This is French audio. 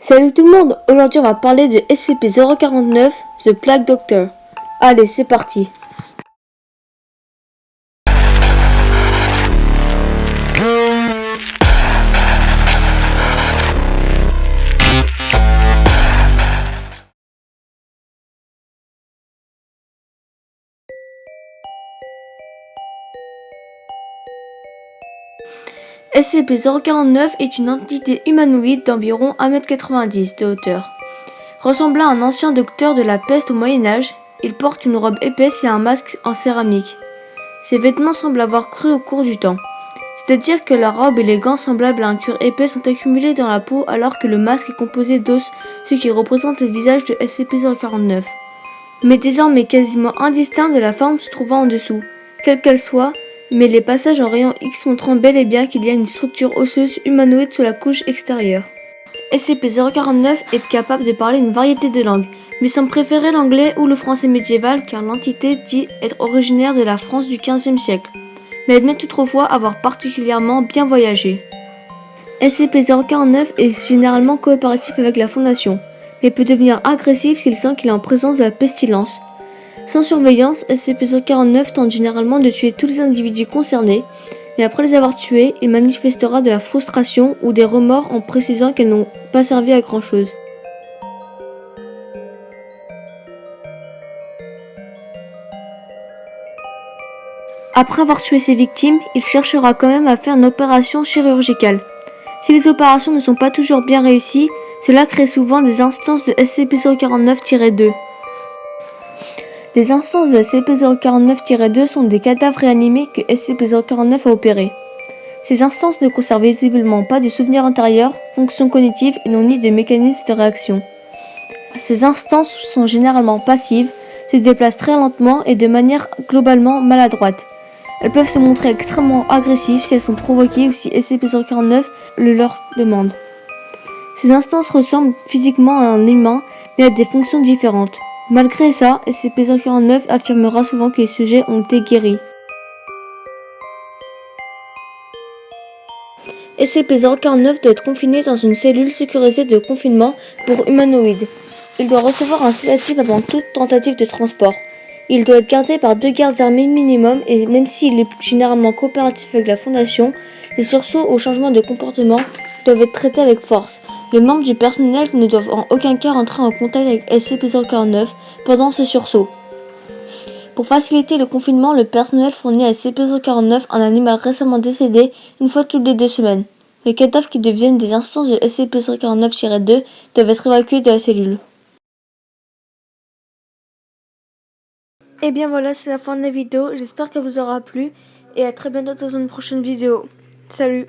Salut tout le monde, aujourd'hui on va parler de SCP-049, The Plague Doctor. Allez, c'est parti. SCP-049 est une entité humanoïde d'environ 1,90 m de hauteur. Ressemblant à un ancien docteur de la peste au Moyen-Âge, il porte une robe épaisse et un masque en céramique. Ses vêtements semblent avoir cru au cours du temps. C'est-à-dire que la robe et les gants semblables à un cuir épais sont accumulés dans la peau alors que le masque est composé d'os, ce qui représente le visage de SCP-049. Mais désormais quasiment indistinct de la forme se trouvant en dessous, quelle qu'elle soit, mais les passages en rayon X montrant bel et bien qu'il y a une structure osseuse humanoïde sous la couche extérieure. SCP-049 est capable de parler une variété de langues, mais semble préférer l'anglais ou le français médiéval car l'entité dit être originaire de la France du XVe siècle, mais admet toutefois avoir particulièrement bien voyagé. SCP-049 est généralement coopératif avec la Fondation, mais peut devenir agressif s'il sent qu'il est en présence de la pestilence. Sans surveillance, SCP-049 tente généralement de tuer tous les individus concernés, mais après les avoir tués, il manifestera de la frustration ou des remords en précisant qu'elles n'ont pas servi à grand chose. Après avoir tué ses victimes, il cherchera quand même à faire une opération chirurgicale. Si les opérations ne sont pas toujours bien réussies, cela crée souvent des instances de SCP-049-2. Les instances de SCP-049-2 sont des cadavres réanimés que SCP-049 a opérés. Ces instances ne conservent visiblement pas de souvenirs antérieurs, fonctions cognitives et n'ont ni de mécanisme de réaction. Ces instances sont généralement passives, se déplacent très lentement et de manière globalement maladroite. Elles peuvent se montrer extrêmement agressives si elles sont provoquées ou si SCP-049 le leur demande. Ces instances ressemblent physiquement à un humain, mais à des fonctions différentes. Malgré ça, SCP-049 affirmera souvent que les sujets ont été guéris. SCP-049 doit être confiné dans une cellule sécurisée de confinement pour humanoïdes. Il doit recevoir un sédatif avant toute tentative de transport. Il doit être gardé par 2 gardes armés minimum et même s'il est généralement coopératif avec la Fondation, les sursauts ou changements de comportement doivent être traités avec force. Les membres du personnel ne doivent en aucun cas entrer en contact avec SCP-049 pendant ces sursauts. Pour faciliter le confinement, le personnel fournit à SCP-049 un animal récemment décédé une fois toutes les 2 semaines. Les cadavres qui deviennent des instances de SCP-049-2 doivent être évacués de la cellule. Et bien voilà, c'est la fin de la vidéo, j'espère qu'elle vous aura plu et à très bientôt dans une prochaine vidéo. Salut!